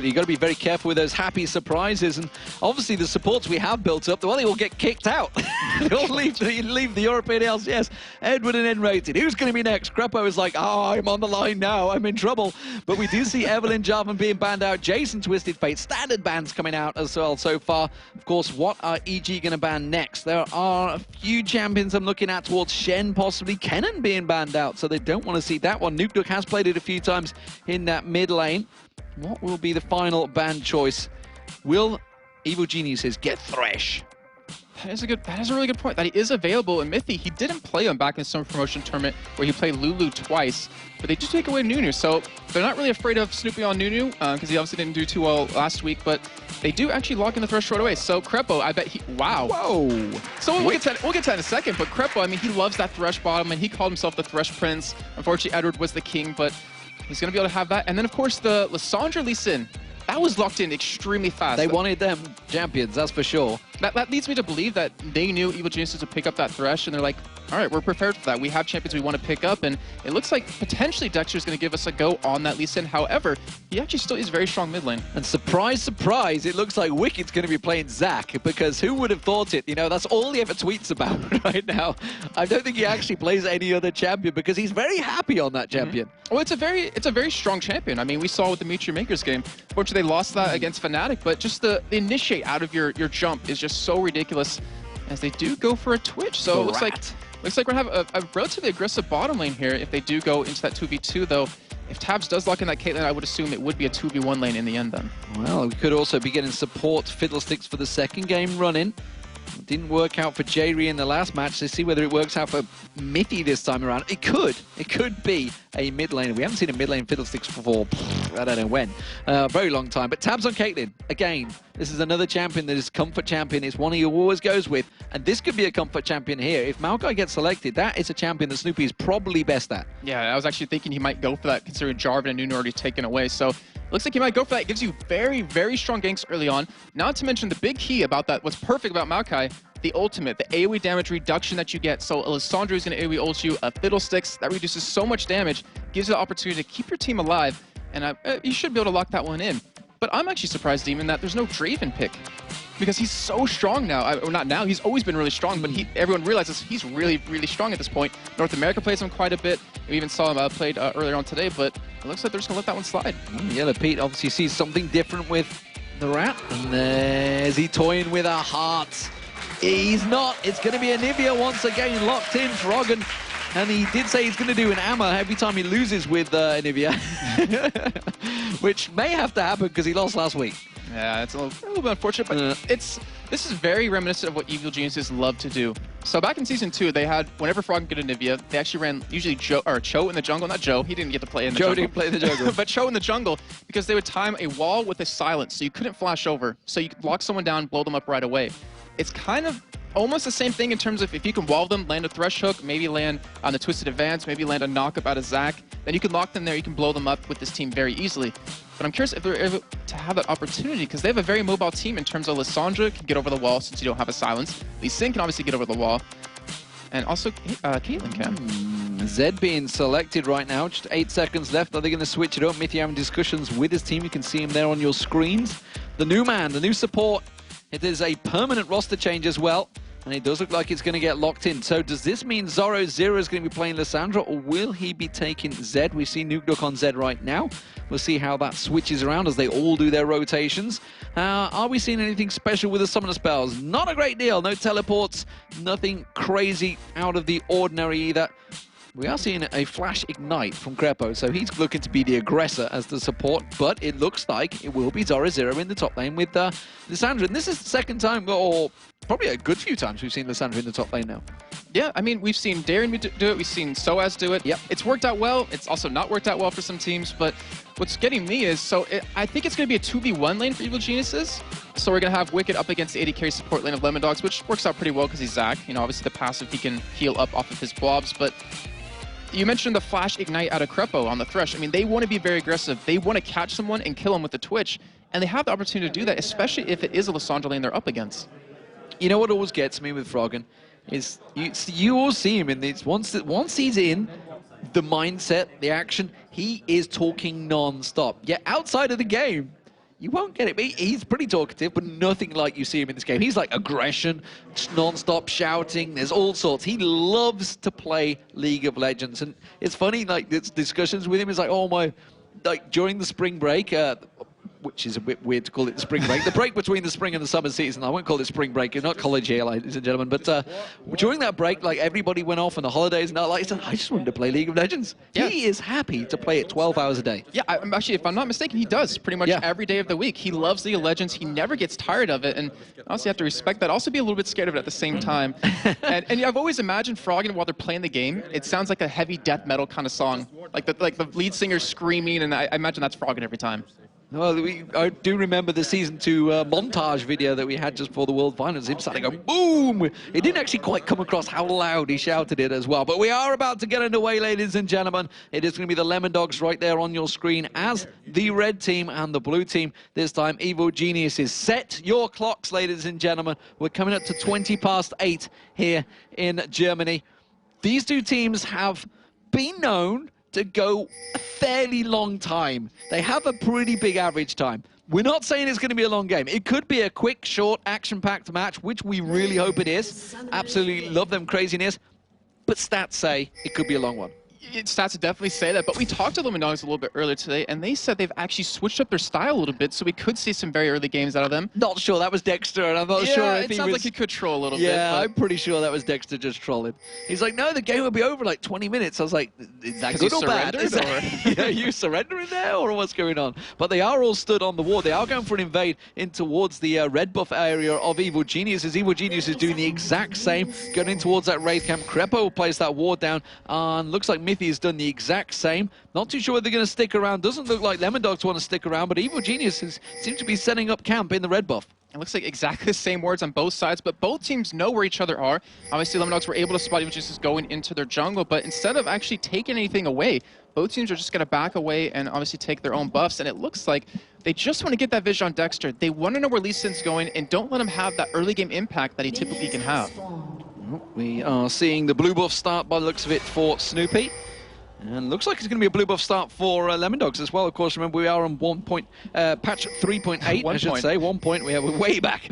absolutely. You've got to be very careful with those happy surprises. And obviously the supports we have built up, well, they all get kicked out. They all leave the European LCS. Edward and N-rated. Who's going to be next? Krepo is like, oh, I'm on the line now. I'm in trouble. But we do see Evelyn Jarvan being banned out. Jason Twisted Fate. Standard bans coming out as well so far. Of course, what are EG going to ban next? There are a few champions I'm looking at towards Shen, possibly Kennen being banned out. So they don't want to see that one. Nukeduck has played it a few times in that mid lane. What will be the final ban choice? Will Evil Geniuses get Thresh? That is a really good point. That he is available in Mithy. He didn't play him back in some promotion tournament where he played Lulu twice, but they do take away Nunu. So they're not really afraid of Snoopeh on Nunu because he obviously didn't do too well last week, but they do actually lock in the Thresh right away. So Krepo, I bet he, wow. Whoa. So we'll get to that in a second, but Krepo, I mean, he loves that Thresh bottom and he called himself the Thresh Prince. Unfortunately, Edward was the king, but he's going to be able to have that. And then, of course, the Lissandra Lee Sin. That was locked in extremely fast. They wanted them champions, that's for sure. That leads me to believe that they knew Evil Geniuses would pick up that Thresh, and they're like, all right, we're prepared for that. We have champions we want to pick up, and it looks like potentially Dexter's going to give us a go on that Lee Sin. However, he actually still is very strong mid lane. And surprise, surprise, it looks like Wicked's going to be playing Zac, because who would have thought it? You know, that's all he ever tweets about right now. I don't think he actually plays any other champion, because he's very happy on that champion. Well, it's a very strong champion. I mean, we saw with the Meet Your Makers game. Unfortunately, they lost that against Fnatic, but just the initiate out of your jump is just so ridiculous as they do go for a Twitch. So it looks like we're going to have a relatively aggressive bottom lane here if they do go into that 2v2, though. If Tabzz does lock in that Caitlyn, I would assume it would be a 2v1 lane in the end then. Well, we could also be getting support Fiddlesticks for the second game running. It didn't work out for Jayri in the last match. Let's see whether it works out for Mithy this time around. It could be a mid lane. We haven't seen a mid lane Fiddlesticks for, I don't know when, a very long time. But Tabzz on Caitlyn, again, this is another champion that is comfort champion. It's one he always goes with. And this could be a comfort champion here. If Maokai gets selected, that is a champion that Snoopeh is probably best at. Yeah, I was actually thinking he might go for that considering Jarvan and Nunu already taken away. So looks like he might go for that. It gives you very, very strong ganks early on. Not to mention the big key about that, what's perfect about Maokai, the ultimate, the AoE damage reduction that you get. So Lissandra is going to AoE ult you, Fiddlesticks, that reduces so much damage, gives you the opportunity to keep your team alive, and you should be able to lock that one in. But I'm actually surprised, Demon, that there's no Draven pick, because he's so strong now. Or not now, he's always been really strong, but everyone realizes he's really, really strong at this point. North America plays him quite a bit. We even saw him played earlier on today, but it looks like they're just going to let that one slide. Yellowpete obviously sees something different with the rat, and there's he toying with our hearts. He's not. It's going to be Anivia once again, locked in, Froggen. And he did say he's going to do an Amma every time he loses with Anivia, which may have to happen because he lost last week. Yeah, it's a little bit unfortunate, but this is very reminiscent of what Evil Geniuses love to do. So back in Season 2, they had, whenever Froggen get Anivia, they actually ran usually Cho in the jungle. Not Joe, he didn't get to play in the jungle. Joe didn't play in the jungle. But Cho in the jungle, because they would time a wall with a silence, so you couldn't flash over. So you could lock someone down, blow them up right away. It's kind of almost the same thing in terms of if you can wall them, land a Thresh hook, maybe land on the Twisted Advance, maybe land a knock-up out of Zac, then you can lock them there, you can blow them up with this team very easily. But I'm curious if they're able to have that opportunity, because they have a very mobile team in terms of Lissandra can get over the wall since you don't have a silence. Lee Sin can obviously get over the wall. And also Caitlyn can. Zed being selected right now, just 8 seconds left. Are they going to switch it up? Mithy having discussions with his team. You can see him there on your screens. The new man, the new support. It is a permanent roster change as well, and it does look like it's going to get locked in. So does this mean Zorozero is going to be playing Lissandra, or will he be taking Zed? We see Nukeduck on Zed right now. We'll see how that switches around as they all do their rotations. Are we seeing anything special with the summoner spells? Not a great deal. No teleports, nothing crazy out of the ordinary either. We are seeing a flash ignite from Krepo, so he's looking to be the aggressor as the support, but it looks like it will be Zorozero in the top lane with Lissandra. And this is the second time, or probably a good few times, we've seen Lissandra in the top lane now. Yeah, I mean, we've seen Darien do it, we've seen Soaz do it. Yep. It's worked out well, it's also not worked out well for some teams, but what's getting me is, I think it's going to be a 2v1 lane for Evil Geniuses. So we're going to have Wickd up against the AD carry support lane of Lemondogs, which works out pretty well because he's Zac. You know, obviously the passive, he can heal up off of his blobs, but you mentioned the flash ignite out of Krepo on the Thresh. I mean, they want to be very aggressive. They want to catch someone and kill him with the Twitch, and they have the opportunity to do that, especially if it is a Lissandra lane they're up against. You know what always gets me with Froggen is you all see him in these. Once he's in the mindset, the action, he is talking non-stop. Yet outside of the game, You won't get it. He's pretty talkative, but nothing like you see him in this game. He's like aggression, non-stop shouting. There's all sorts. He loves to play League of Legends. And it's funny, like, discussions with him is like, oh my, like during the spring break, which is a bit weird to call it the spring break. The break between the spring and the summer season. I won't call it spring break. It's not college here, ladies and gentlemen. But during that break, like everybody went off on the holidays and like, I just wanted to play League of Legends. Yeah. He is happy to play it 12 hours a day. Yeah, actually, if I'm not mistaken, he does pretty much every day of the week. He loves League of Legends. He never gets tired of it. And honestly, you have to respect that. Also be a little bit scared of it at the same time. and I've always imagined Froggen while they're playing the game, it sounds like a heavy death metal kind of song. Like the lead singer screaming, and I imagine that's Froggen every time. Well, I do remember the Season 2 montage video that we had just before the World Finals. Him starting to go boom! It didn't actually quite come across how loud he shouted it as well. But we are about to get underway, ladies and gentlemen. It is going to be the Lemondogs right there on your screen as the red team and the blue team. This time, Evil Geniuses. Set your clocks, ladies and gentlemen. We're coming up to 8:20 here in Germany. These two teams have been known to go a fairly long time. They have a pretty big average time. We're not saying it's going to be a long game. It could be a quick, short, action-packed match, which we really hope it is. Absolutely love them craziness. But stats say it could be a long one. Stats definitely say that, but we talked to Lemondogs a little bit earlier today, and they said they've actually switched up their style a little bit, so we could see some very early games out of them. Not sure. That was Dexter, and I'm not sure if it sounds like he could troll a little bit. Yeah, I'm pretty sure that was Dexter just trolling. He's like, no, the game will be over in like 20 minutes. I was like, is that good or bad? Yeah, you surrendering there, or what's going on? But they are all stood on the wall. They are going for an invade in towards the red buff area of Evil Geniuses. Evil Genius is doing the exact same, going in towards that raid camp. Krepo will place that ward down, and looks like Mithy has done the exact same. Not too sure if they're going to stick around. Doesn't look like Lemondogs want to stick around, but Evil Geniuses seem to be setting up camp in the red buff. It looks like exactly the same words on both sides, but both teams know where each other are. Obviously, Lemondogs were able to spot Evil Geniuses going into their jungle, but instead of actually taking anything away, both teams are just going to back away and obviously take their own buffs, and it looks like they just want to get that vision on Dexter. They want to know where Lee Sin's going, and don't let him have that early game impact that he typically can have. We are seeing the blue buff start by the looks of it for Snoopeh. And looks like it's going to be a blue buff start for Lemondogs as well. Of course, remember, we are on patch 3.8, I should say. 1 point, we have way back.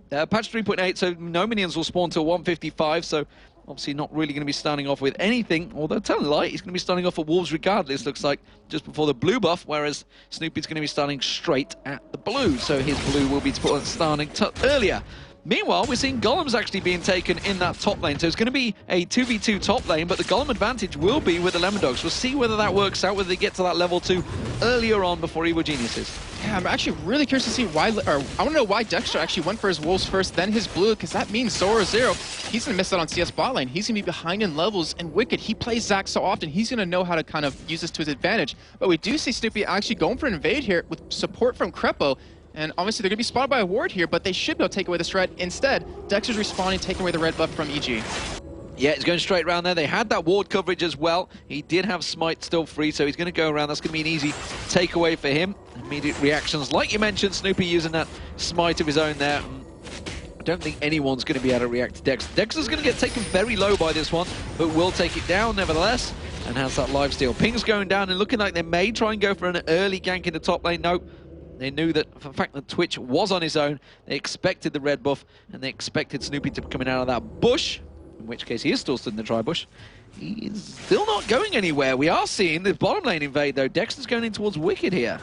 Patch 3.8, so no minions will spawn till 155, so obviously not really going to be starting off with anything. Although, telling a lie, he's going to be starting off at Wolves regardless, looks like, just before the blue buff, whereas Snoopeh's going to be starting straight at the blue, so his blue will be starting earlier. Meanwhile, we're seeing golems actually being taken in that top lane. So it's going to be a 2v2 top lane, but the golem advantage will be with the Lemondogs. We'll see whether that works out, whether they get to that level 2 earlier on before Evil Geniuses. Yeah, I'm actually really curious to see why, or I want to know why Dexter actually went for his wolves first, then his blue, because that means Zorozero, he's going to miss out on CS bot lane. He's going to be behind in levels, and Wickd, he plays Zac so often, he's going to know how to kind of use this to his advantage. But we do see Snoopeh actually going for an invade here with support from Krepo. And obviously they're going to be spotted by a ward here, but they should be able to take away the threat. Instead, Dexter's respawning, taking away the red buff from EG. Yeah, he's going straight around there. They had that ward coverage as well. He did have Smite still free, so he's going to go around. That's going to be an easy takeaway for him. Immediate reactions, like you mentioned, Snoopeh using that Smite of his own there. I don't think anyone's going to be able to react to Dex. Dexter's going to get taken very low by this one, but will take it down nevertheless, and has that lifesteal. Ping's going down and looking like they may try and go for an early gank in the top lane. Nope. They knew that for the fact that Twitch was on his own, they expected the red buff, and they expected Snoopeh to be coming out of that bush, in which case he is still stood in the dry bush. He's still not going anywhere. We are seeing the bottom lane invade, though. Dexter's going in towards Wickd here.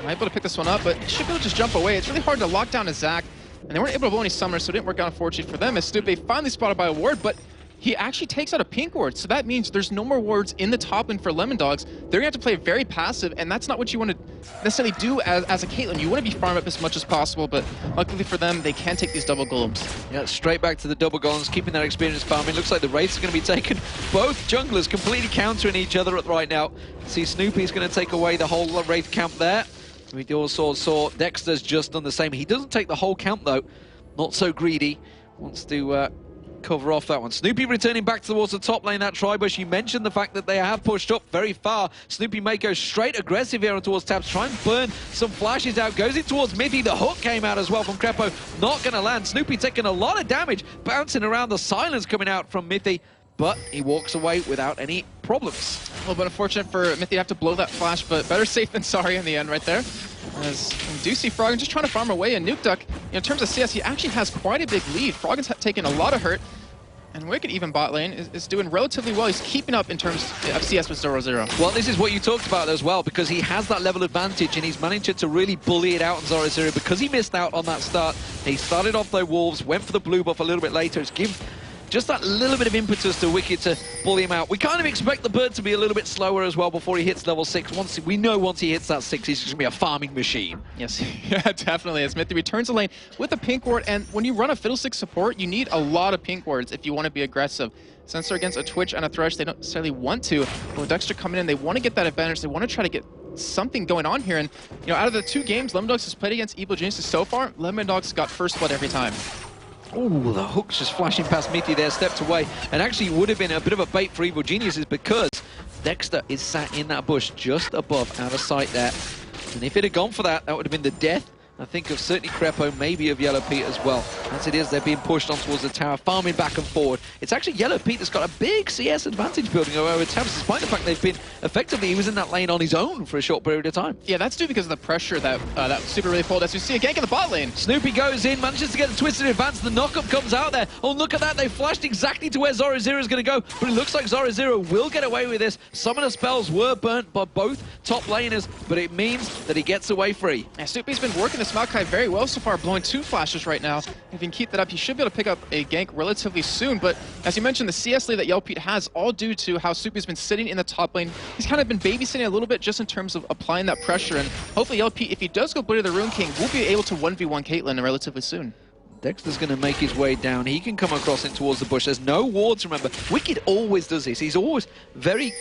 Able to pick this one up, but should be able to just jump away. It's really hard to lock down a Zac, and they weren't able to blow any summoners, so it didn't work out, unfortunately for them, as Snoopeh finally spotted by a ward, but he actually takes out a pink ward, so that means there's no more wards in the top lane for Lemondogs. They're going to have to play very passive, and that's not what you want to necessarily do as a Caitlyn. You want to be farm up as much as possible, but luckily for them, they can take these double golems. Yeah, straight back to the double golems, keeping that experience farming. Looks like the Wraiths are going to be taken. Both junglers completely countering each other right now. See, Snoopeh's going to take away the whole Wraith camp there. We also saw Dexter's just done the same. He doesn't take the whole camp, though. Not so greedy. Wants to cover off that one. Snoopeh returning back towards the top lane, that tri-bush. You mentioned the fact that they have pushed up very far. Snoopeh may go straight aggressive here towards Tabzz, try and burn some flashes out. Goes in towards Mithy. The hook came out as well from Krepo. Not going to land. Snoopeh taking a lot of damage, bouncing around. The silence coming out from Mithy, but he walks away without any problems. A little bit unfortunate for Mithy to have to blow that flash, but better safe than sorry in the end right there. As we do see Froggen just trying to farm away, and Nukeduck, in terms of CS, he actually has quite a big lead. Froggen's taken a lot of hurt, and Wickd, even bot lane, is doing relatively well. He's keeping up in terms of CS with Zorozero. Well, this is what you talked about as well, because he has that level advantage, and he's managed to really bully it out on Zorozero because he missed out on that start. He started off the Wolves, went for the blue buff a little bit later. It's give just that little bit of impetus to Wickd to bully him out. We kind of expect the bird to be a little bit slower as well before he hits level 6. Once he hits that 6, he's just going to be a farming machine. Yes, yeah, definitely. As Mithy returns the lane with a pink ward, and when you run a Fiddlestick support, you need a lot of pink wards if you want to be aggressive. Since they're against a Twitch and a Thresh, they don't necessarily want to. But with Dexter coming in, they want to get that advantage. They want to try to get something going on here. And, you know, out of the 2 games Lemondogs has played against Evil Geniuses so far, Lemondogs got first blood every time. Oh, the hook's just flashing past Mithy there, stepped away. And actually would have been a bit of a bait for Evil Geniuses because Dexter is sat in that bush just above, out of sight there. And if it had gone for that, that would have been the death, I think, of certainly Krepo, maybe of Yellowpete as well. As it is, they're being pushed on towards the tower, farming back and forward. It's actually Yellowpete that's got a big CS advantage building over Tabzz, despite the fact they've been effectively, he was in that lane on his own for a short period of time. Yeah, that's due because of the pressure that that Super really pulled. As we see a gank in the bot lane. Snoopeh goes in, manages to get a twisted advance. The knockup comes out there. Oh, look at that. They flashed exactly to where Zorozero is going to go, but it looks like Zorozero will get away with this. Some of the spells were burnt by both top laners, but it means that he gets away free. Yeah, Snoopeh's been working this Maokai very well so far, blowing 2 flashes right now. If he can keep that up, he should be able to pick up a gank relatively soon. But as you mentioned, the CS lead that Yellowpete has, all due to how Snoopeh's been sitting in the top lane. He's kind of been babysitting a little bit just in terms of applying that pressure. And hopefully Yellowpete, if he does go Blade of the Rune King, will be able to 1v1 Caitlyn relatively soon. Dexter's going to make his way down. He can come across in towards the bush. There's no wards, remember. Wickd always does this. He's always very,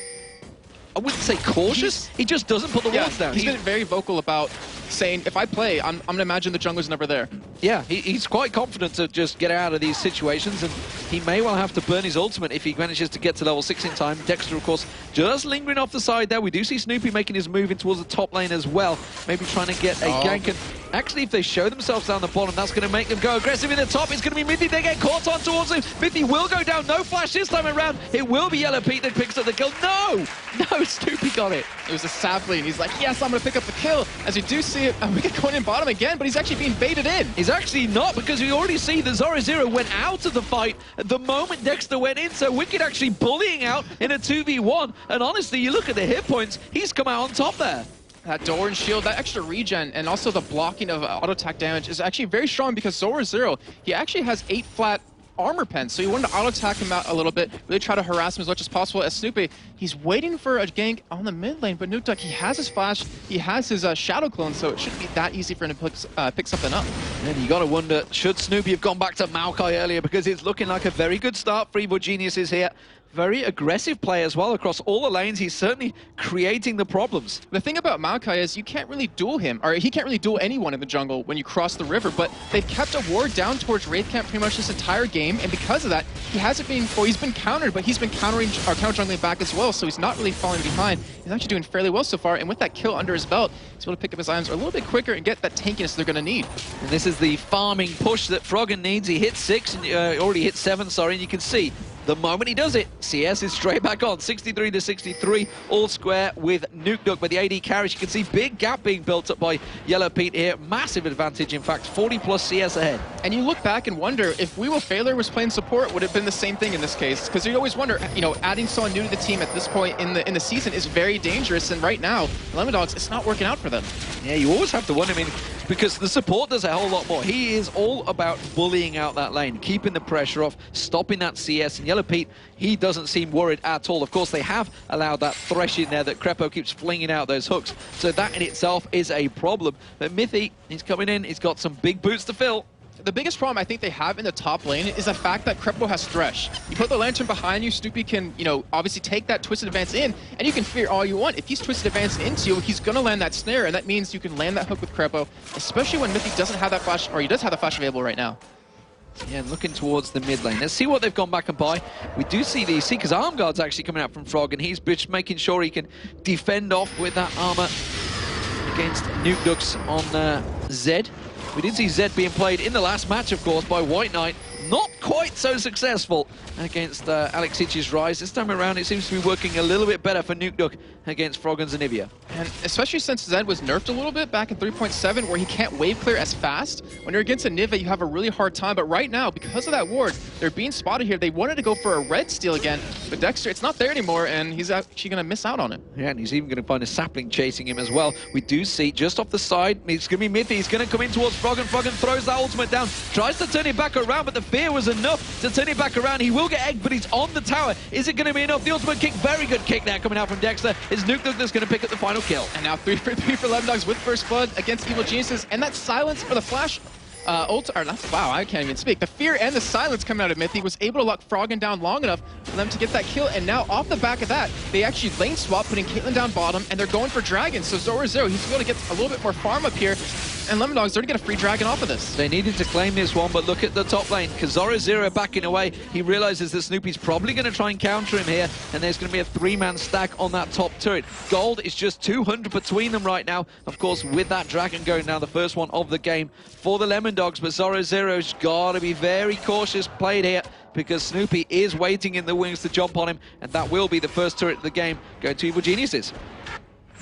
I wouldn't say cautious. He just doesn't put the wards down. He's been very vocal about saying, if I play, I'm going to imagine the jungler's never there. Yeah, he's quite confident to just get out of these situations, and he may well have to burn his ultimate if he manages to get to level 6 in time. Dexter, of course, just lingering off the side there. We do see Snoopeh making his move in towards the top lane as well, maybe trying to get a gank. And actually, if they show themselves down the bottom, that's going to make them go aggressive in the top. It's going to be Mithy. They get caught on towards him. Mithy will go down. No flash this time around. It will be Yellowpete that picks up the kill. No, Snoopeh got it. It was a sapling. He's like, yes, I'm going to pick up the kill. As you do see it, we get going in bottom again, but he's actually being baited in. He's actually not, because we already see that Zorozero went out of the fight at the moment Dexter went in, so Wickd actually bullying out in a 2v1. And honestly, you look at the hit points, he's come out on top there. That door and shield, that extra regen, and also the blocking of auto attack damage is actually very strong because Zorozero, he actually has 8 flat armor pens, so you wanted to auto attack him out a little bit, really try to harass him as much as possible. As Snoopeh, he's waiting for a gank on the mid lane, but Nukeduck, he has his flash, he has his shadow clone, so it shouldn't be that easy for him to pick something up. And you got to wonder, should Snoopeh have gone back to Maokai earlier, because it's looking like a very good start for Evil Geniuses here. Very aggressive play as well across all the lanes. He's certainly creating the problems. The thing about Maokai is you can't really duel him, or he can't really duel anyone in the jungle when you cross the river, but they've kept a ward down towards Wraith Camp pretty much this entire game, and because of that, he hasn't been, well, he's been countered, but he's been countering or counter jungling back as well, so he's not really falling behind. He's actually doing fairly well so far, and with that kill under his belt, he's able to pick up his items a little bit quicker and get that tankiness they're going to need. And this is the farming push that Froggen needs. He hit 6, and already hit 7, sorry, and you can see the moment he does it, CS is straight back on, 63 to 63, all square with Nukeduck. But the AD carries, you can see big gap being built up by Yellowpete here. Massive advantage, in fact, 40 plus CS ahead. And you look back and wonder, if wewillfailer was playing support, would it have been the same thing in this case? Because you always wonder, you know, adding someone new to the team at this point in the season is very dangerous. And right now, Lemondogs, it's not working out for them. Yeah, you always have to wonder, I mean, because the support does a whole lot more. He is all about bullying out that lane, keeping the pressure off, stopping that CS. And Yellowpete, he doesn't seem worried at all. Of course, they have allowed that thresh in there that Krepo keeps flinging out those hooks. So that in itself is a problem. But Mithy, he's coming in. He's got some big boots to fill. The biggest problem I think they have in the top lane is the fact that Krepo has Thresh. You put the Lantern behind you, Snoopeh can, you know, obviously take that Twisted Advance in, and you can fear all you want. If he's Twisted Advance into you, he's going to land that snare, and that means you can land that hook with Krepo, especially when Mithy doesn't have that flash, or he does have the flash available right now. Yeah, looking towards the mid lane. Let's see what they've gone back and buy. We do see the Seeker's Arm Guards actually coming out from Frog, and he's just making sure he can defend off with that armor against Nukeducks on Zed. We did see Zed being played in the last match, of course, by White Knight. Not quite so successful against Alexich's Rise. This time around, it seems to be working a little bit better for Nukeduck against Froggen's Anivia. And especially since Zed was nerfed a little bit back in 3.7, where he can't wave clear as fast. When you're against Anivia, you have a really hard time. But right now, because of that ward, they're being spotted here. They wanted to go for a red steal again, but Dexter, it's not there anymore, and he's actually going to miss out on it. Yeah, and he's even going to find a sapling chasing him as well. We do see just off the side, it's going to be Mithy. He's going to come in towards Froggen. Froggen throws that ultimate down, tries to turn it back around, but the fear was enough to turn it back around. He will get egged, but he's on the tower. Is it going to be enough? The ultimate kick, very good kick there coming out from Dexter. It's Nukeduck that's going to pick up the final kill. And now 3 for 3 for Lemondogs with First Blood against Evil Geniuses, and that silence for the flash. Wow, I can't even speak. The fear and the silence coming out of Mithy was able to lock Froggen down long enough for them to get that kill, and now off the back of that, they actually lane swap, putting Caitlyn down bottom, and they're going for Dragon. So Zorozero, he's able to get a little bit more farm up here, and Lemondogs, they're going to get a free Dragon off of this. They needed to claim this one, but look at the top lane. Because Zorozero backing away, he realizes that Snoopeh's probably going to try and counter him here, and there's going to be a 3-man stack on that top turret. Gold is just 200 between them right now. Of course, with that Dragon going down, the first one of the game for the Lemondogs, but Zorozero's got to be very cautious played here, because Snoopeh is waiting in the wings to jump on him, and that will be the first turret of the game going to Evil Geniuses.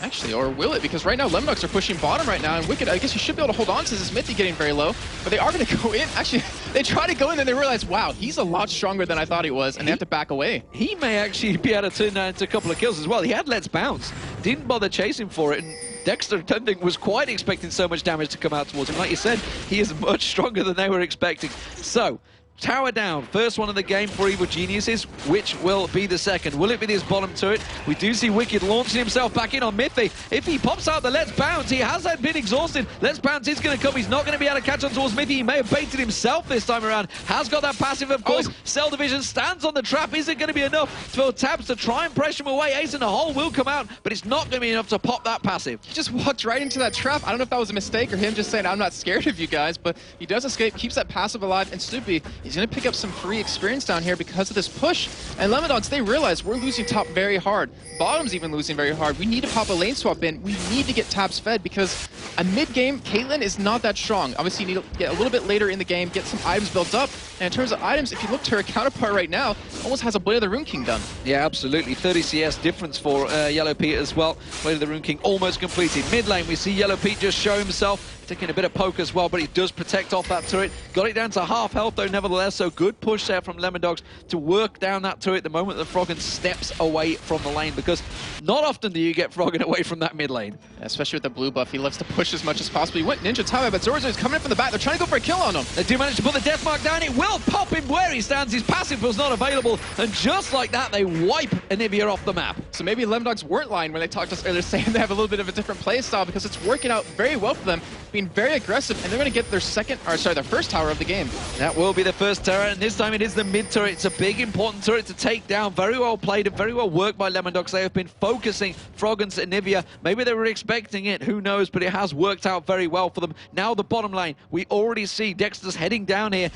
Actually, or will it? Because right now, Lemondogs are pushing bottom right now, and Wickd, I guess you should be able to hold on to this Mithy getting very low, but they are going to go in. Actually, they try to go in, and they realize, wow, he's a lot stronger than I thought he was, and they have to back away. He may actually be able to turn that into a couple of kills as well. He had Let's Bounce, didn't bother chasing for it, and Dexter, I don't think, was quite expecting so much damage to come out towards him. Like you said, he is much stronger than they were expecting. So, tower down, first one of the game for Evil Geniuses. Which will be the second? Will it be this bottom turret? We do see Wickd launching himself back in on Mithy. If he pops out the Let's Bounce, he has been exhausted. Let's Bounce is going to come. He's not going to be able to catch on towards Mithy. He may have baited himself this time around. Has got that passive, of course. Cell Division stands on the trap. Is it going to be enough for Tabzz to try and pressure him away? Ace in the hole will come out, but it's not going to be enough to pop that passive. He just walked right into that trap. I don't know if that was a mistake or him just saying, I'm not scared of you guys, but he does escape, keeps that passive alive, and Snoopeh, he's going to pick up some free experience down here because of this push. And Lemondogs, they realize we're losing top very hard. Bottom's even losing very hard. We need to pop a lane swap in. We need to get Tabzz fed, because a mid-game, Caitlyn is not that strong. Obviously, you need to get a little bit later in the game, get some items built up. And in terms of items, if you look to her counterpart right now, almost has a Blade of the Rune King done. Yeah, absolutely. 30 CS difference for Yellowpete as well. Blade of the Rune King almost completed. Mid lane, we see Yellowpete just show himself, taking a bit of poke as well, but he does protect off that turret. Got it down to half health though, nevertheless, so good push there from Lemondogs to work down that turret the moment that Froggen steps away from the lane, because not often do you get Froggen away from that mid lane. Yeah, especially with the blue buff, he loves to push as much as possible. He went Ninja Tower, but Zorozero is coming in from the back. They're trying to go for a kill on him. They do manage to put the death mark down. It will pop him where he stands. His passive was not available, and just like that, they wipe Anivia off the map. So maybe Lemondogs weren't lying when they talked to us earlier, saying they have a little bit of a different play style, because it's working out very well for them, being very aggressive, and they're going to get their their first tower of the game. That will be the first turret, and this time it is the mid turret. It's a big, important turret to take down. Very well played and very well worked by Lemondogs. They have been focusing Froggen's Anivia. Maybe they were expecting it, who knows, but it has worked out very well for them. Now the bottom lane, we already see Dexter's heading down here.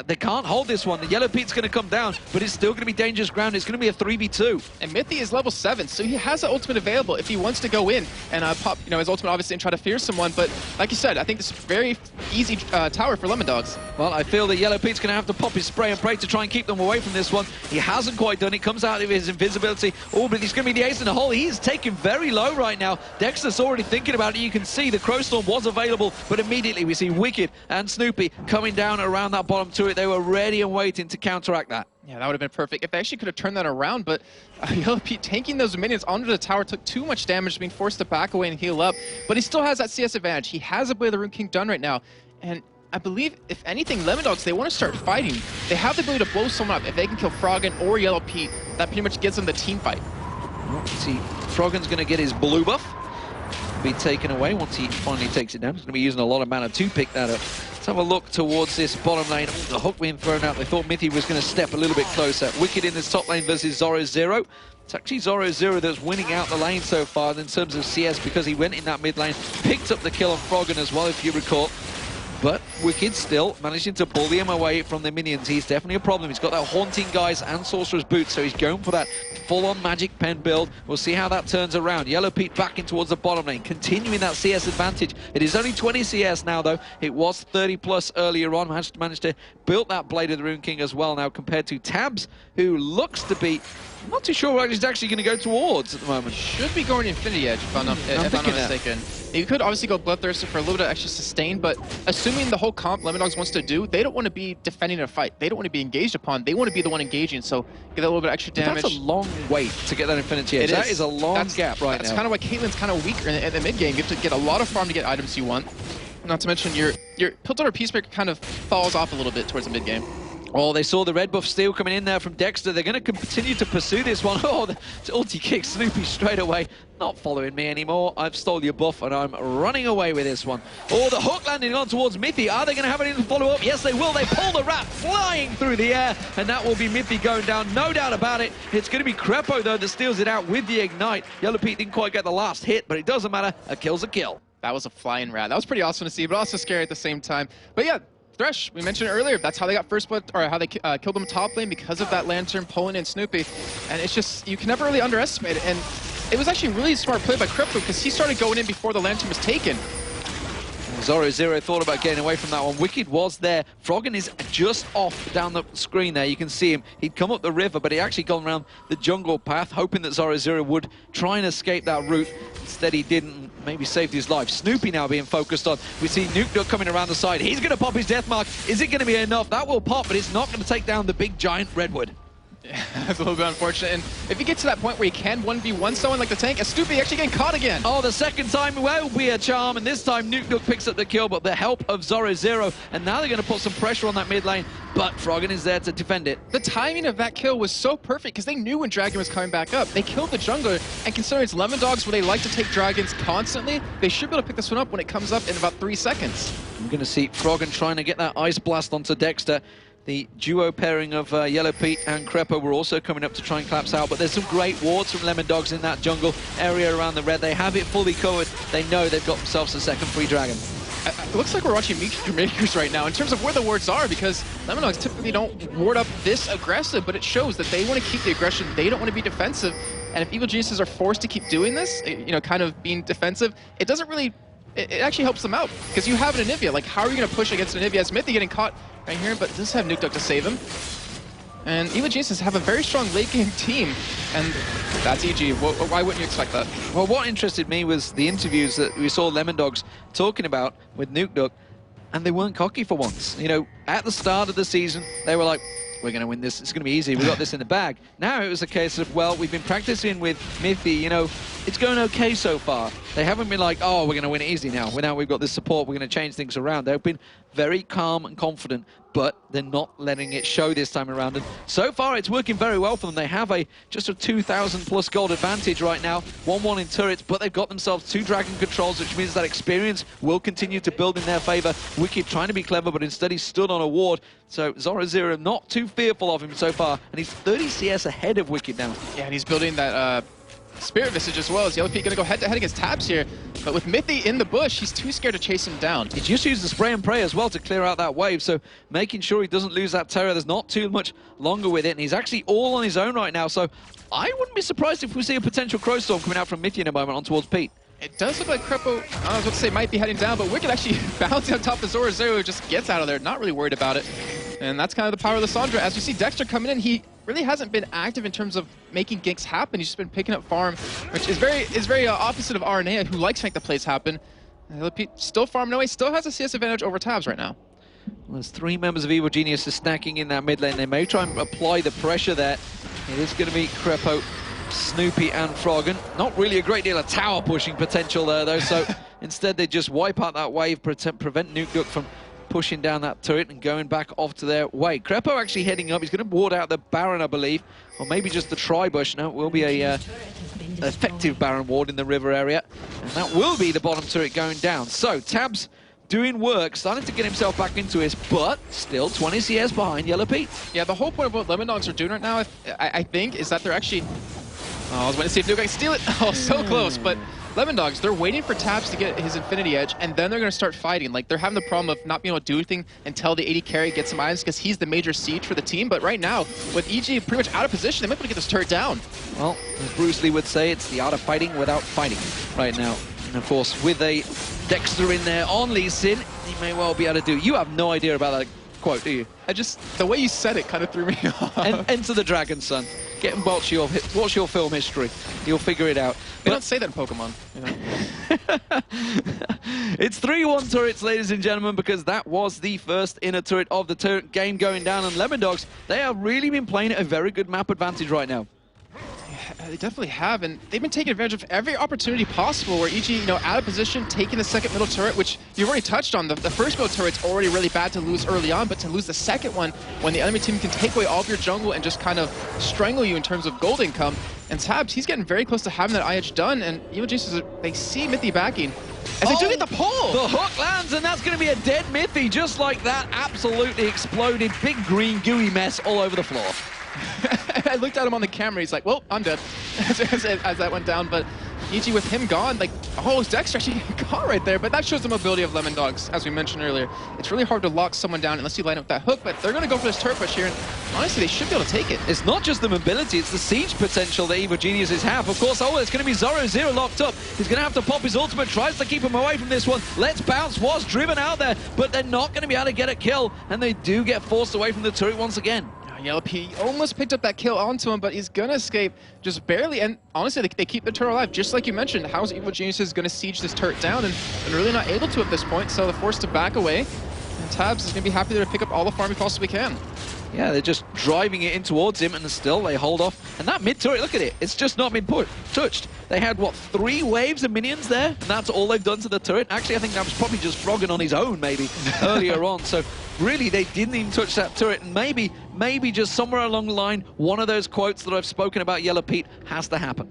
They can't hold this one. The Yellowpete's going to come down, but it's still going to be dangerous ground. It's going to be a 3v2. And Mithy is level 7, so he has the ultimate available if he wants to go in and pop, his ultimate obviously and try to fear someone. But like you said, I think this is a very easy tower for Lemondogs. Well, I feel that Yellowpete's going to have to pop his spray and pray to try and keep them away from this one. He hasn't quite done it. Comes out of his invisibility. Oh, but he's going to be the ace in the hole. He is taken very low right now. Dexter's already thinking about it. You can see the Crowstorm was available, but immediately we see Wickd and Snoopeh coming down around that bottom turret. They were ready and waiting to counteract that. Yeah, that would have been perfect if they actually could have turned that around, but Yellowpete tanking those minions onto the tower took too much damage, being forced to back away and heal up. But he still has that CS advantage. He has a Blade of the Rune King done right now, and I believe, if anything, Lemondogs, they want to start fighting. They have the ability to blow someone up. If they can kill Froggen or Yellowpete, that pretty much gives them the team fight. Well, see, Froggen's going to get his blue buff. Be taken away once he finally takes it down. He's going to be using a lot of mana to pick that up. Let's have a look towards this bottom lane. Oh, the hook being thrown out. They thought Mithy was going to step a little bit closer. Wickd in this top lane versus Zorozero. It's actually Zorozero that's winning out the lane so far in terms of CS, because he went in that mid lane, picked up the kill on Froggen as well, if you recall. but Wickd still managing to bully him away from the minions. He's definitely a problem. He's got that Haunting Guise and Sorcerer's Boots, so he's going for that full-on Magic Pen build. We'll see how that turns around. Yellowpete back in towards the bottom lane, continuing that CS advantage. It is only 20 CS now, though. It was 30 plus earlier on. Managed to build that Blade of the Rune King as well now, compared to Tabzz, who looks to be... I'm not too sure what he's actually going to go towards at the moment. Should be going Infinity Edge, if I'm not mistaken. You could obviously go Bloodthirster for a little bit of extra sustain, but assuming the whole comp Lemondogs wants to do, they don't want to be defending a fight. They don't want to be engaged upon. They want to be the one engaging, so get a little bit of extra damage. That's a long wait to get that Infinity Edge. That is a long gap right now. That's kind of why Caitlyn's kind of weaker in the mid-game. You have to get a lot of farm to get items you want. Not to mention your Piltover Peacemaker kind of falls off a little bit towards the mid-game. Oh, they saw the red buff steal coming in there from Dexter. They're going to continue to pursue this one. Oh, the ulti kick Snoopeh straight away. Not following me anymore. I've stole your buff and I'm running away with this one. Oh, the hook landing on towards Mithy. Are they going to have anything to follow up? Yes, they will. They pull the rat flying through the air, and that will be Mithy going down. No doubt about it. It's going to be Krepo, though, that steals it out with the Ignite. Yellowpete didn't quite get the last hit, but it doesn't matter. A kill's a kill. That was a flying rat. That was pretty awesome to see, but also scary at the same time. But yeah, Thresh, we mentioned it earlier, that's how they got first blood, or how they killed them top lane, because of that Lantern pulling in Snoopeh. And it's just, you can never really underestimate it. And it was actually a really smart play by Krepo, because he started going in before the Lantern was taken. Zorozero thought about getting away from that one. Wickd was there. Froggen is just off down the screen there. You can see him. He'd come up the river, but he actually gone around the jungle path, hoping that Zorozero would try and escape that route. Instead, he didn't. Maybe saved his life. Snoopeh now being focused on. We see Nukeduck coming around the side. He's going to pop his death mark. Is it going to be enough? That will pop, but it's not going to take down the big giant redwood. Yeah, that's a little bit unfortunate. And if you get to that point where you can 1v1 someone like the tank, is Snoopeh actually getting caught again? Oh, the second time will be a charm, and this time Nukeduck picks up the kill, but the help of Zorozero, and now they're going to put some pressure on that mid lane, but Froggen is there to defend it. The timing of that kill was so perfect, because they knew when Dragon was coming back up. They killed the jungler, and considering it's Lemondogs where they like to take Dragons constantly, they should be able to pick this one up when it comes up in about 3 seconds. I'm going to see Froggen trying to get that Ice Blast onto Dexter. The duo pairing of Yellowpete and Krepo were also coming up to try and collapse out, but there's some great wards from Lemondogs in that jungle area around the red. They have it fully covered. They know they've got themselves a second free dragon. It looks like we're watching Meteor Makers right now in terms of where the wards are, because Lemondogs typically don't ward up this aggressive, but it shows that they want to keep the aggression. They don't want to be defensive, and if Evil Geniuses are forced to keep doing this, you know, kind of being defensive, it doesn't really... It actually helps them out, because you have an Anivia. Like, how are you going to push against an Anivia? Smithy getting caught right here, but does have Nukeduck to save him. And Evil Geniuses have a very strong late-game team, and that's EG. Why wouldn't you expect that? Well, what interested me was the interviews that we saw Lemondogs talking about with Nukeduck, and they weren't cocky for once. You know, at the start of the season, they were like, we're going to win this, it's going to be easy, we got this in the bag. Now it was a case of, well, we've been practicing with Mithy, you know, it's going okay so far. They haven't been like, oh, we're going to win it easy now. Now we've got this support, we're going to change things around. They've been very calm and confident, but they're not letting it show this time around. And so far, it's working very well for them. They have just a 2,000 plus gold advantage right now, 1-1 in turrets, but they've got themselves 2 dragon controls, which means that experience will continue to build in their favor. Wickd trying to be clever, but instead he stood on a ward. So Zorozero not too fearful of him so far, and he's 30 CS ahead of Wickd now. Yeah, and he's building that Spirit Visage as well. As Yellowpete going to go head-to-head against Tabzz here, but with Mithy in the bush, he's too scared to chase him down. He just used the spray and pray as well to clear out that wave, so making sure he doesn't lose that terror. There's not too much longer with it, and he's actually all on his own right now, so I wouldn't be surprised if we see a potential Crow Storm coming out from Mithy in a moment on towards Pete. It does look like Krepo, I was about to say, might be heading down, but Wickd actually bouncing on top of Zorozero, just gets out of there, not really worried about it. And that's kind of the power of Lissandra. As we see Dexter coming in, he really hasn't been active in terms of making ganks happen. He's just been picking up farm, which is very opposite of RNA, who likes to make the plays happen. Yellowpete still farming away, still has a CS advantage over Tabzz right now. Well, there's 3 members of Evil Geniuses stacking in that mid lane. They may try and apply the pressure there. It is going to be Krepo, Snoopeh and Froggen. Not really a great deal of tower pushing potential there, though, so instead they just wipe out that wave, prevent Nukeduck from pushing down that turret and going back off to their way. Krepo actually heading up. He's going to ward out the Baron, I believe, or maybe just the Tri-Bush. No, it will be a effective Baron ward in the river area, and that will be the bottom turret going down. So Tabzz doing work, starting to get himself back into his, but still 20 CS behind Yellowpete. Yeah, the whole point of what Lemondogs are doing right now, I think, is that they're actually... Oh, I was going to see if Nukeduck can steal it. Oh, so close, but Lemondogs, they're waiting for Tabzz to get his Infinity Edge, and then they're going to start fighting. Like, they're having the problem of not being able to do anything until the 80 carry gets some items because he's the major siege for the team. But right now, with EG pretty much out of position, they might be able to get this turret down. Well, as Bruce Lee would say, it's the art of fighting without fighting right now. And of course, with a Dexter in there on Lee Sin, he may well be able to do. You have no idea about that quote, do you? The way you said it kind of threw me off. Enter the dragon, son. Get and watch your film history. You'll figure it out. They don't say that in Pokemon. You know? It's 3-1 turrets, ladies and gentlemen, because that was the first inner turret of the game going down. And Lemondogs, they have really been playing at a very good map advantage right now. They definitely have, and they've been taking advantage of every opportunity possible where EG, you know, out of position, taking the second middle turret, which you've already touched on. The first middle turret's already really bad to lose early on, but to lose the second one when the enemy team can take away all of your jungle and just kind of strangle you in terms of gold income. And Tabzz, he's getting very close to having that IH done, and Evil Geniuses, they see Mithy backing. As they do get the pull! The hook lands, and that's going to be a dead Mithy, just like that. Absolutely exploded. Big green gooey mess all over the floor. I looked at him on the camera, he's like, well, I'm dead, as that went down, but EG with him gone, like, oh, Dexter actually got right there, but that shows the mobility of Lemondogs, as we mentioned earlier. It's really hard to lock someone down unless you line up that hook, but they're going to go for this turret push here, and honestly, they should be able to take it. It's not just the mobility, it's the siege potential that Evil Geniuses have. Of course, it's going to be Zorozero locked up. He's going to have to pop his ultimate, tries to keep him away from this one. Let's Bounce was driven out there, but they're not going to be able to get a kill, and they do get forced away from the turret once again. Yellowpete almost picked up that kill onto him, but he's gonna escape just barely. And honestly, they keep the turret alive, just like you mentioned. How's Evil Geniuses gonna siege this turret down and really not able to at this point? So they're forced to back away. And Tabzz is gonna be happy there to pick up all the farm he possibly can. Yeah, they're just driving it in towards him, and still they hold off. And that mid turret, look at it, it's just not been touched. They had, what, 3 waves of minions there? And that's all they've done to the turret. Actually, I think that was probably just Froggen on his own, maybe, earlier on. So really, they didn't even touch that turret. And maybe just somewhere along the line, one of those quotes that I've spoken about Yellowpete has to happen.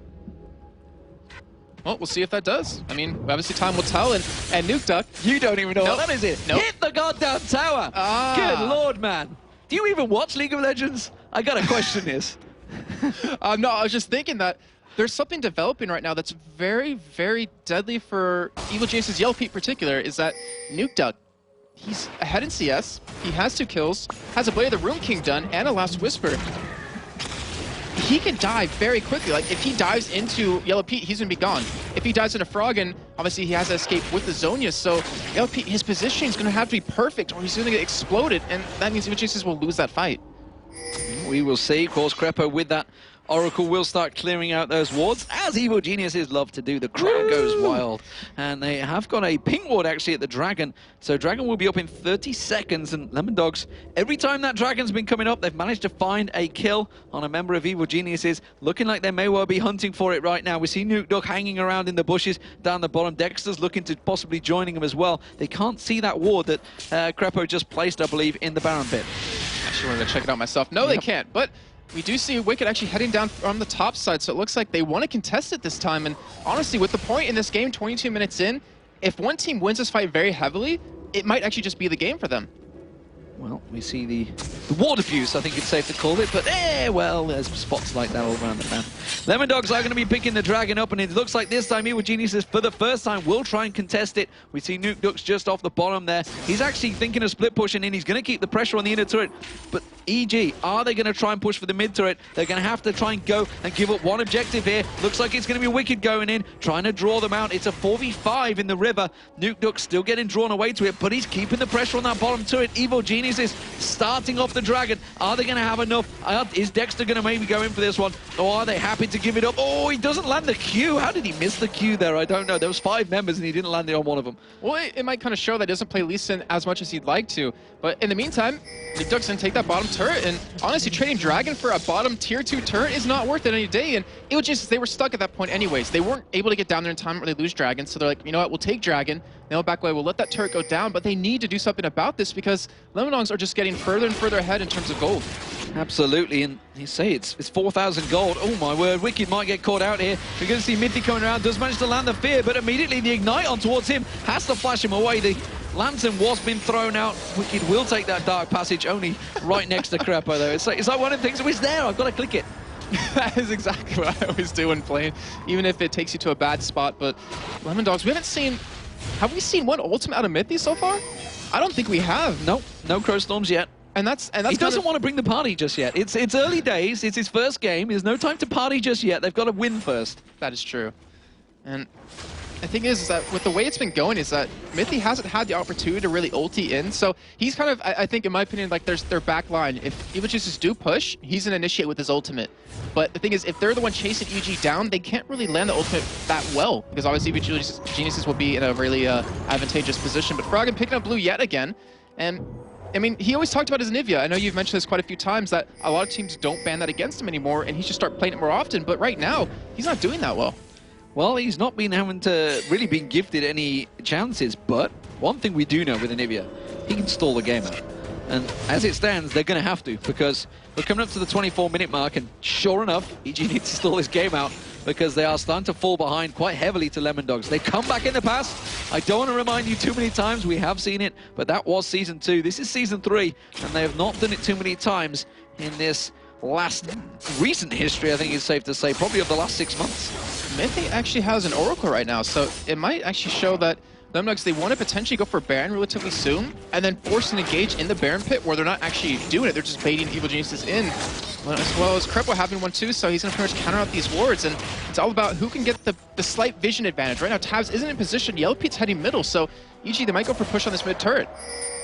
Well, we'll see if that does. I mean, obviously time will tell, and Nukeduck... You don't even know what that is, it? Nope. Hit the goddamn tower! Good lord, man. Do you even watch League of Legends? I gotta question this. No, I was just thinking that there's something developing right now that's very, very deadly for Evil Geniuses, Yellowpete in particular, is that Nukeduck, he's ahead in CS, he has 2 kills, has a Blade of the Room King done, and a Last Whisper. He can die very quickly. Like, if he dives into Yellowpete, he's gonna be gone. If he dives into Froggen, obviously he has to escape with the Zhonya, so Yellowpete, his position is gonna have to be perfect or he's gonna get exploded, and that means Evil Geniuses will lose that fight. We will see. Of course, Krepo with that Oracle will start clearing out those wards, as Evil Geniuses love to do. The crowd goes wild. And they have got a ping ward, actually, at the Dragon. So Dragon will be up in 30 seconds. And Lemondogs, every time that Dragon's been coming up, they've managed to find a kill on a member of Evil Geniuses. Looking like they may well be hunting for it right now. We see Nukeduck hanging around in the bushes down the bottom. Dexter's looking to possibly joining him as well. They can't see that ward that Krepo just placed, I believe, in the Baron pit. Actually, wanted to check it out myself. No, they can't. But we do see Wickd actually heading down from the top side, so it looks like they want to contest it this time. And honestly, with the point in this game, 22 minutes in, if one team wins this fight very heavily, it might actually just be the game for them. Well, we see the ward abuse, I think it's safe to call it, but well, there's spots like that all around the map. Lemondogs are going to be picking the Dragon up, and it looks like this time Evil Geniuses, for the first time, will try and contest it. We see Nukeduck's just off the bottom there. He's actually thinking of split pushing in. He's going to keep the pressure on the inner turret, but EG, are they going to try and push for the mid turret? They're going to have to try and go and give up one objective here. Looks like it's going to be Wickd going in, trying to draw them out. It's a 4v5 in the river. Nukeduck still getting drawn away to it, but he's keeping the pressure on that bottom turret. Evil Geniuses starting off the Dragon. Are they going to have enough? Is Dexter going to maybe go in for this one? Or are they happy to give it up? Oh, he doesn't land the Q. How did he miss the Q there? I don't know. There was 5 members and he didn't land it on one of them. Well, it might kind of show that he doesn't play Lee Sin as much as he'd like to. But in the meantime, Nukeduck's going to take that bottom turret. And honestly, trading Dragon for a bottom tier 2 turret is not worth it any day. And it was just, they were stuck at that point anyways. They weren't able to get down there in time or they lose Dragon. So they're like, you know what, we'll take Dragon. They'll back away. We'll let that turret go down, but they need to do something about this because Lemondogs are just getting further and further ahead in terms of gold. Absolutely, and you say it's 4,000 gold. Oh my word, Wickd might get caught out here. We're going to see Mithy coming around, does manage to land the fear, but immediately the ignite on towards him has to flash him away. The lantern was been thrown out. Wickd will take that dark passage, only right next to Krepo though. It's like one of the things that was there. I've got to click it. That is exactly what I always do when playing, even if it takes you to a bad spot. But Lemondogs, have we seen one ultimate out of Mithy so far? I don't think we have. Nope, no Crow Storms yet. And that's he doesn't want to bring the party just yet. It's early days. It's his first game. There's no time to party just yet. They've got to win first. That is true. And the thing is that with the way it's been going is that Mithy hasn't had the opportunity to really ulti in. So he's kind of, I think in my opinion, like their back line. If Evil Geniuses do push, he's going to initiate with his ultimate. But the thing is, if they're the one chasing EG down, they can't really land the ultimate that well. Because obviously Evil Geniuses will be in a really advantageous position. But Froggen picking up blue yet again. And I mean, he always talked about his Nivea. I know you've mentioned this quite a few times that a lot of teams don't ban that against him anymore, and he should start playing it more often. But right now, he's not doing that well. Well, he's not been having to really been gifted any chances, but one thing we do know with Nivea, he can stall the game out. And as it stands, they're going to have to, because we're coming up to the 24-minute mark, and sure enough, EG needs to stall this game out because they are starting to fall behind quite heavily to Lemondogs. They come back in the past. I don't want to remind you too many times. We have seen it, but that was Season 2. This is Season 3, and they have not done it too many times in this recent history, I think it's safe to say, probably of the last 6 months. Mithy actually has an Oracle right now, so it might actually show that Lemondogs, they want to potentially go for Baron relatively soon, and then force an engage in the Baron pit where they're not actually doing it, they're just baiting Evil Geniuses in. As well as Krepo having one too, so he's going to pretty much counter out these wards, and it's all about who can get the slight vision advantage. Right now, Tabzz isn't in position, Yellowpete's heading middle, so EG, they might go for push on this mid turret.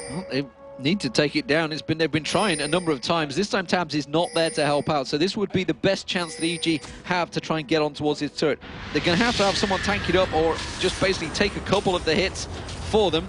Well, they need to take it down. They've been trying a number of times. This time Tabzz is not there to help out, so this would be the best chance that EG have to try and get on towards his turret. They're going to have someone tank it up or just basically take a couple of the hits for them.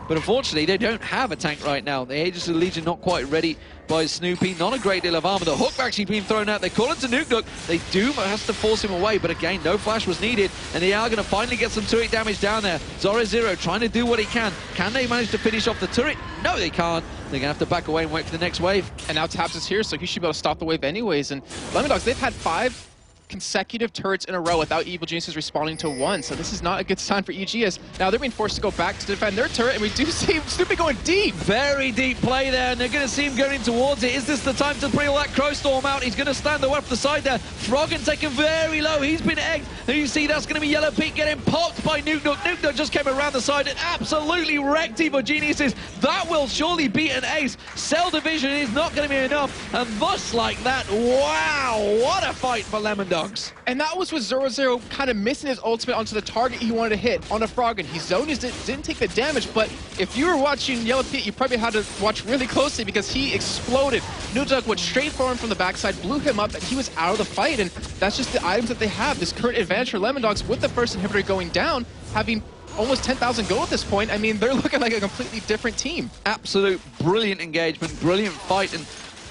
But unfortunately, they don't have a tank right now. The Aegis of the Legion not quite ready by Snoopeh. Not a great deal of armor. The hook actually being thrown out. They call it to Nukeduck. They do, but has to force him away. But again, no flash was needed. And they are going to finally get some turret damage down there. Zorozero trying to do what he can. Can they manage to finish off the turret? No, they can't. They're going to have to back away and wait for the next wave. And now Tabzz is here, so he should be able to stop the wave anyways. And Lemondogs, they've had 5 consecutive turrets in a row without Evil Geniuses responding to one, so this is not a good sign for EG, as now they're being forced to go back to defend their turret, and we do see Snoopeh going deep. Very deep play there, and they're going to see him going towards it. Is this the time to bring all that Crow Storm out? He's going to stand off the side there. Froggen taken very low. He's been egged. And you see that's going to be Yellowpete getting popped by Nukeduck. Nukeduck just came around the side and absolutely wrecked Evil Geniuses. That will surely beat an ace. Cell division is not going to be enough, and thus like that, wow, what a fight for Lemondogs. And that was with Zorozero kind of missing his ultimate onto the target he wanted to hit on a Froggen. He zoned his, didn't take the damage, but if you were watching Yellowpete, you probably had to watch really closely because he exploded. Nukeduck went straight for him from the backside, blew him up, and he was out of the fight. And that's just the items that they have. This current advantage for Lemondogs with the first inhibitor going down, having almost 10,000 gold at this point. I mean, they're looking like a completely different team. Absolute brilliant engagement, brilliant fight. And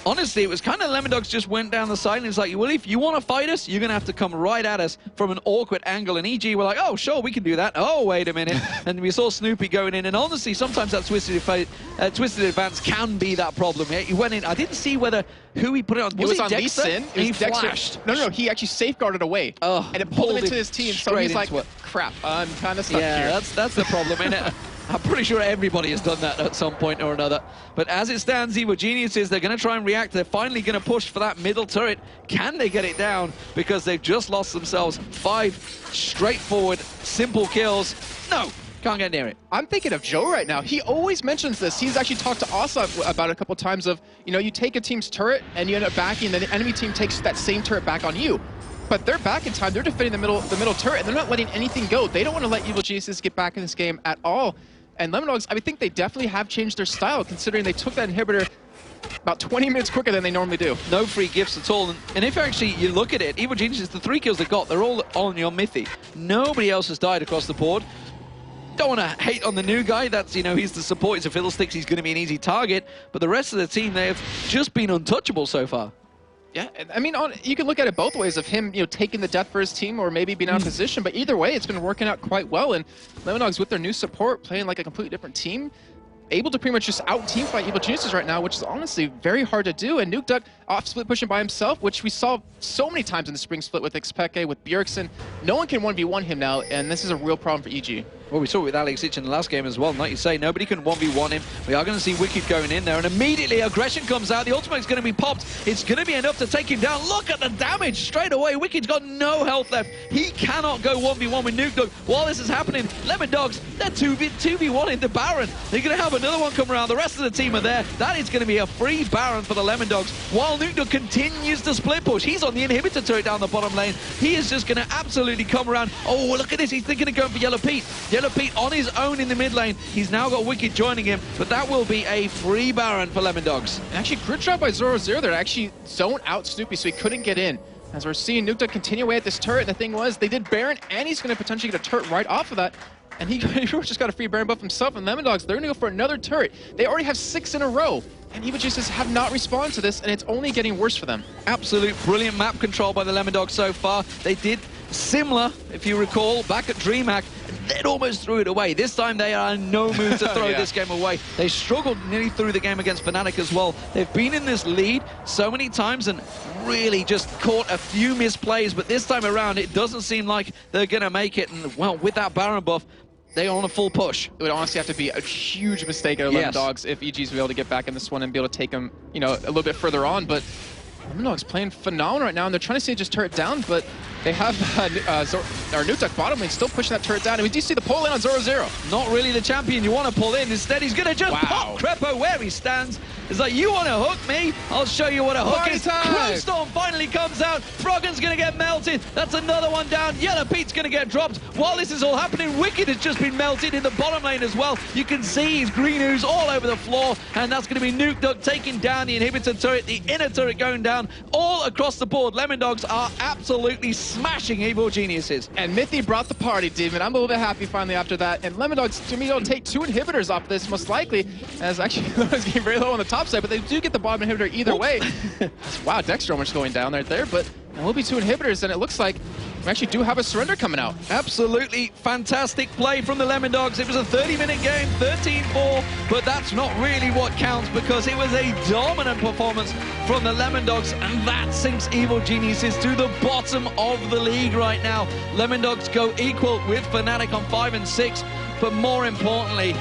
honestly, it was kind of Lemondogs just went down the side and it's like, well, if you want to fight us, you're going to have to come right at us from an awkward angle. And EG were like, oh, sure, we can do that. Oh, wait a minute. And we saw Snoopeh going in. And honestly, sometimes that twisted advance can be that problem. He went in. I didn't see who he put it on. Was it on Lee Sin? He flashed. No, he actually safeguarded away. Oh, and it pulled him into his team. So he's like, crap, I'm kind of stuck here. Yeah, that's the problem, isn't it? I'm pretty sure everybody has done that at some point or another. But as it stands, Evil Geniuses, they're going to try and react. They're finally going to push for that middle turret. Can they get it down? Because they've just lost themselves 5 straightforward, simple kills. No, can't get near it. I'm thinking of Joe right now. He always mentions this. He's actually talked to Asa about it a couple times of, you know, you take a team's turret and you end up backing, then the enemy team takes that same turret back on you. But they're back in time. They're defending the middle turret, and they're not letting anything go. They don't want to let Evil Geniuses get back in this game at all. And Lemondogs, I think they definitely have changed their style, considering they took that inhibitor about 20 minutes quicker than they normally do. No free gifts at all. And if actually you look at it, Evil Geniuses, the 3 kills they got, they're all on your Mithy. Nobody else has died across the board. Don't want to hate on the new guy. That's, you know, he's the support. He's a fiddlesticks. He's going to be an easy target. But the rest of the team, they have just been untouchable so far. Yeah, I mean, you can look at it both ways of him, you know, taking the death for his team or maybe being out of position. But either way, it's been working out quite well. And Lemondogs, with their new support, playing like a completely different team, able to pretty much just out-teamfight Evil Geniuses right now, which is honestly very hard to do. And Nukeduck off-split pushing by himself, which we saw so many times in the spring split with Xpeke, with Bjergsen. No one can 1v1 him now, and this is a real problem for EG. Well, we saw it with Alex Ich in the last game as well. Like you say, nobody can 1v1 him. We are going to see Wickd going in there, and immediately aggression comes out. The ultimate is going to be popped. It's going to be enough to take him down. Look at the damage straight away. Wicked's got no health left. He cannot go 1v1 with Nukeduck. While this is happening, Lemondogs, they're 2v1 in the Baron. They're going to have another one come around. The rest of the team are there. That is going to be a free Baron for the Lemondogs. While Nukeduck continues to split push. He's on the inhibitor turret down the bottom lane. He is just going to absolutely come around. Oh, look at this. He's thinking of going for Yellowpete. Yellowpete on his own in the mid lane. He's now got Wickd joining him, but that will be a free Baron for Lemondogs. Actually, grid drop by Zorozero there to actually zone out Snoopeh so he couldn't get in. As we're seeing Nukeduck continue away at this turret, the thing was, they did Baron, and he's going to potentially get a turret right off of that. And he just got a free Baron buff himself, and Lemondogs, they're going to go for another turret. They already have 6 in a row, and EvoGeniuses have not responded to this, and it's only getting worse for them. Absolute brilliant map control by the Lemondogs so far. They did similar, if you recall, back at DreamHack. They almost threw it away. This time they are in no mood to throw this game away. They struggled nearly through the game against Fnatic as well. They've been in this lead so many times and really just caught a few misplays, but this time around it doesn't seem like they're going to make it. And well, with that Baron buff, they're on a full push. It would honestly have to be a huge mistake at Lemondogs if EG's be able to get back in this one and be able to take them, you know, a little bit further on. But Lemondogs playing phenomenal right now, and they're trying to see just turret down, but they have Nukeduck bottom lane still pushing that turret down, and we do see the pull in on Zorozero. Not really the champion you want to pull in. Instead, he's going to just pop Krepo where he stands. It's like, you want to hook me? I'll show you what a hook is. Crowstorm finally comes out. Froggen's going to get melted. That's another one down. Yellowpete's going to get dropped. While this is all happening, Wickd has just been melted in the bottom lane as well. You can see his green ooze all over the floor, and that's going to be Nukeduck taking down the inhibitor turret, the inner turret going down, all across the board. Lemondogs are absolutely smashing EvoGeniuses. And Mithy brought the party, Demon. I'm a little bit happy finally after that. And Lemondogs, to me, don't take 2 inhibitors off this, most likely, as actually Lemondogs getting very low on the top side, but they do get the bottom inhibitor either way. Wow, Dexter almost going down right there, but it will be 2 inhibitors, and it looks like we actually do have a surrender coming out. Absolutely fantastic play from the Lemondogs. It was a 30-minute game, 13-4, but that's not really what counts because it was a dominant performance from the Lemondogs, and that sinks EvoGeniuses to the bottom of the league right now. Lemondogs go equal with Fnatic on 5 and 6, but more importantly,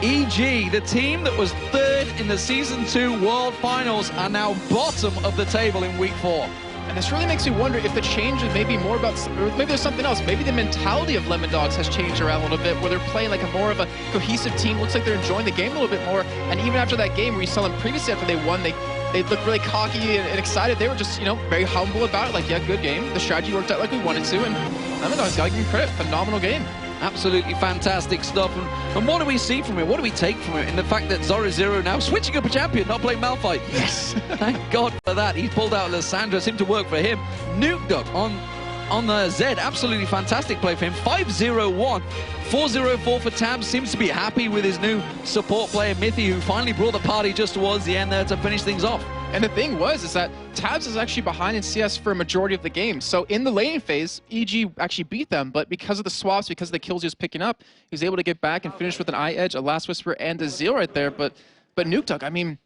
EG, the team that was 3rd in the Season 2 World Finals, are now bottom of the table in Week 4. And this really makes me wonder if the change is maybe more about, or maybe there's something else. Maybe the mentality of Lemondogs has changed around a little bit, where they're playing like a more of a cohesive team. Looks like they're enjoying the game a little bit more. And even after that game where you saw them previously after they won, they looked really cocky and excited. They were just, you know, very humble about it. Like, yeah, good game. The strategy worked out like we wanted to. And Lemondogs, gotta give them credit. Phenomenal game. Absolutely fantastic stuff. And what do we see from it? What do we take from it? In the fact that Zorozero now switching up a champion, not playing Malphite. Yes. Thank God for that. He's pulled out Lissandra, seemed to work for him. Nukeduck on the Z, absolutely fantastic play for him. 5-0-1. 4-0-4 for Tabzz. Seems to be happy with his new support player, Mithy, who finally brought the party just towards the end there to finish things off. And the thing is that Tabzz is actually behind in CS for a majority of the game. So in the laning phase, EG actually beat them, but because of the swaps, because of the kills he was picking up, he was able to get back and finish with an Eye Edge, a Last Whisper, and a Zeal right there. But Nukeduck, I mean,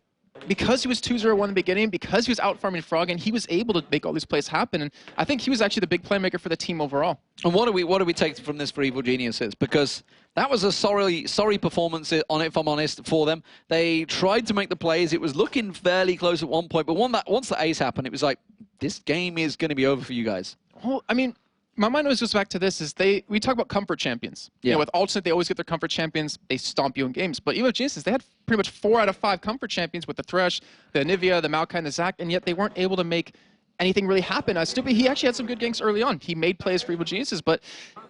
because he was 2-0-1 in the beginning, because he was out farming Froggen, he was able to make all these plays happen, and I think he was actually the big playmaker for the team overall. And what do we take from this for EvoGeniuses? Because that was a sorry performance on it, if I'm honest, for them. They tried to make the plays. It was looking fairly close at one point, but once the ace happened, it was like, this game is going to be over for you guys. Well, I mean, my mind always goes back to this, is we talk about comfort champions. Yeah. You know, with Alternate, they always get their comfort champions. They stomp you in games. But EvoGeniuses, they had pretty much 4 out of 5 comfort champions with the Thresh, the Anivia, the Maokai, and the Zac, and yet they weren't able to make anything really happen. Snoopeh, he actually had some good ganks early on. He made plays for EvoGeniuses, but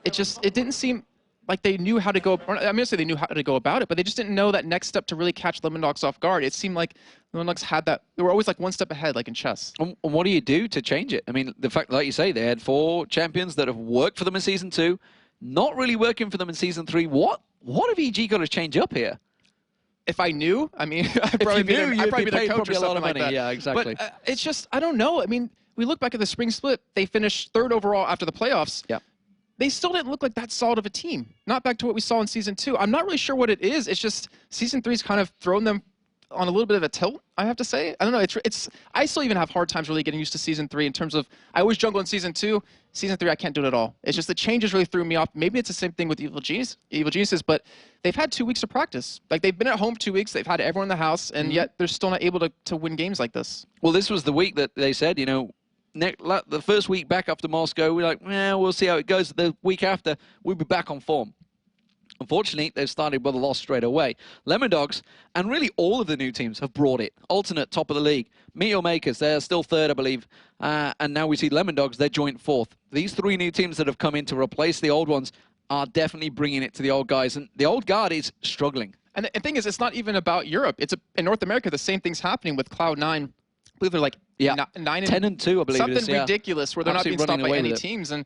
it didn't seem like they knew how to go. I mean, they knew how to go about it, but they just didn't know that next step to really catch Lemondogs off guard. It seemed like Lemondogs had that. They were always like one step ahead, like in chess. And what do you do to change it? I mean, the fact, like you say, they had 4 champions that have worked for them in Season 2, not really working for them in Season 3. What have EG got to change up here? If I knew, I mean, I'd probably be their coach or something like that. Yeah, exactly. But it's just, I don't know. I mean, we look back at the spring split. They finished 3rd overall after the playoffs. Yeah. They still didn't look like that solid of a team. Not back to what we saw in Season 2. I'm not really sure what it is. It's just Season 3's kind of thrown them on a little bit of a tilt, I have to say. I don't know. I still even have hard times really getting used to Season 3 in terms of, I always jungle in Season 2. Season 3, I can't do it at all. It's just the changes really threw me off. Maybe it's the same thing with Evil Geniuses, but they've had 2 weeks of practice. Like, they've been at home 2 weeks. They've had everyone in the house, and yet they're still not able to win games like this. Well, this was the week that they said, you know, the first week back after Moscow, we're like, well, we'll see how it goes. The week after, we'll be back on form. Unfortunately, they've started with a loss straight away. Lemondogs, and really all of the new teams have brought it. Alternate, top of the league. Meteor Makers, they're still third, I believe. And now we see Lemondogs, they're joint fourth. These 3 new teams that have come in to replace the old ones are definitely bringing it to the old guys. And the old guard is struggling. And the thing is, it's not even about Europe. In North America, the same thing's happening with Cloud9. I believe they're like 10 and 2, I believe something it is. Yeah. Ridiculous where they're not being stopped by any teams. And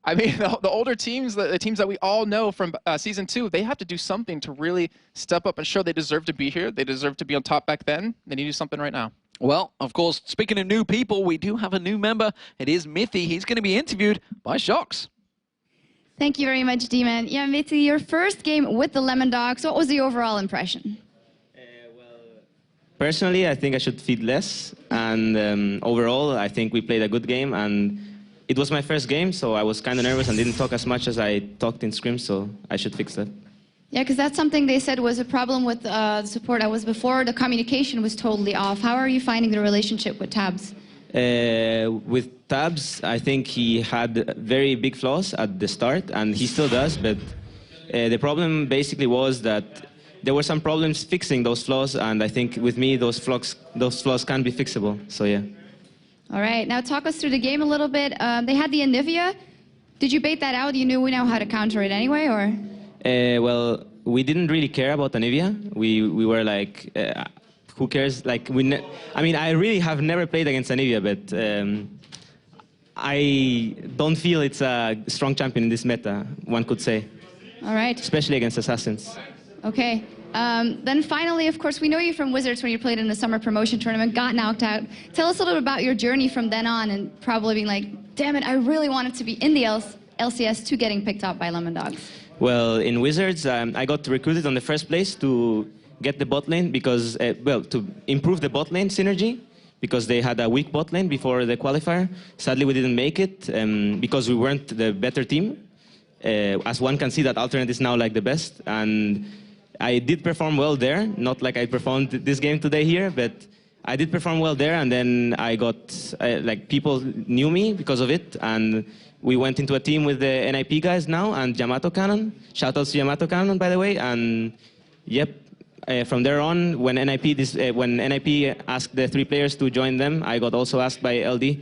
I mean, the older teams, the teams that we all know from Season 2, they have to do something to really step up and show they deserve to be here. They deserve to be on top back then. They need to do something right now. Well, of course, speaking of new people, we do have a new member. It is Mithy. He's going to be interviewed by Shocks. Thank you very much, D-Man. Yeah, Mithy, your first game with the Lemondogs, what was the overall impression? Personally, I think I should feed less. And overall, I think we played a good game. And it was my first game, so I was kind of nervous and didn't talk as much as I talked in scrims, so I should fix that. Yeah, because that's something they said was a problem with the support I was before. The communication was totally off. How are you finding the relationship with Tabzz? With Tabzz, I think he had very big flaws at the start, and he still does, but the problem basically was that there were some problems fixing those flaws, and I think with me, those flaws can be fixable, so yeah. All right, now talk us through the game a little bit. They had the Anivia. Did you bait that out? You knew we know how to counter it anyway, or? Well, we didn't really care about Anivia. We were like, who cares? Like I mean, I really have never played against Anivia, but I don't feel it's a strong champion in this meta, one could say. All right. Especially against Assassins. Okay. Then finally, of course, we know you from Wizards when you played in the summer promotion tournament, got knocked out. Tell us a little bit about your journey from then on and probably being like, damn it, I really wanted to be in the LCS to getting picked up by Lemondogs. Well, in Wizards, I got recruited on the first place to get the bot lane because, well, to improve the bot lane synergy because they had a weak bot lane before the qualifier. Sadly, we didn't make it because we weren't the better team. As one can see, that Alternate is now like the best. And I did perform well there, not like I performed this game today here, but I did perform well there, and then I got, like, people knew me because of it, and we went into a team with the NIP guys now, and Yamato Cannon. Shoutouts to Yamato Cannon, by the way, and yep, from there on, when NIP asked the 3 players to join them, I got also asked by LD,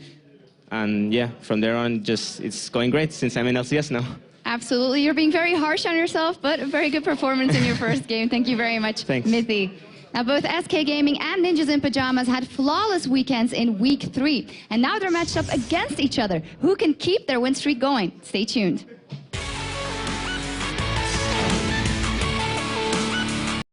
and yeah, from there on, just, it's going great since I'm in LCS now. Absolutely. You're being very harsh on yourself, but a very good performance in your first game. Thank you very much, Thanks. Mithy. Now, both SK Gaming and Ninjas in Pajamas had flawless weekends in Week 3, and now they're matched up against each other. Who can keep their win streak going? Stay tuned.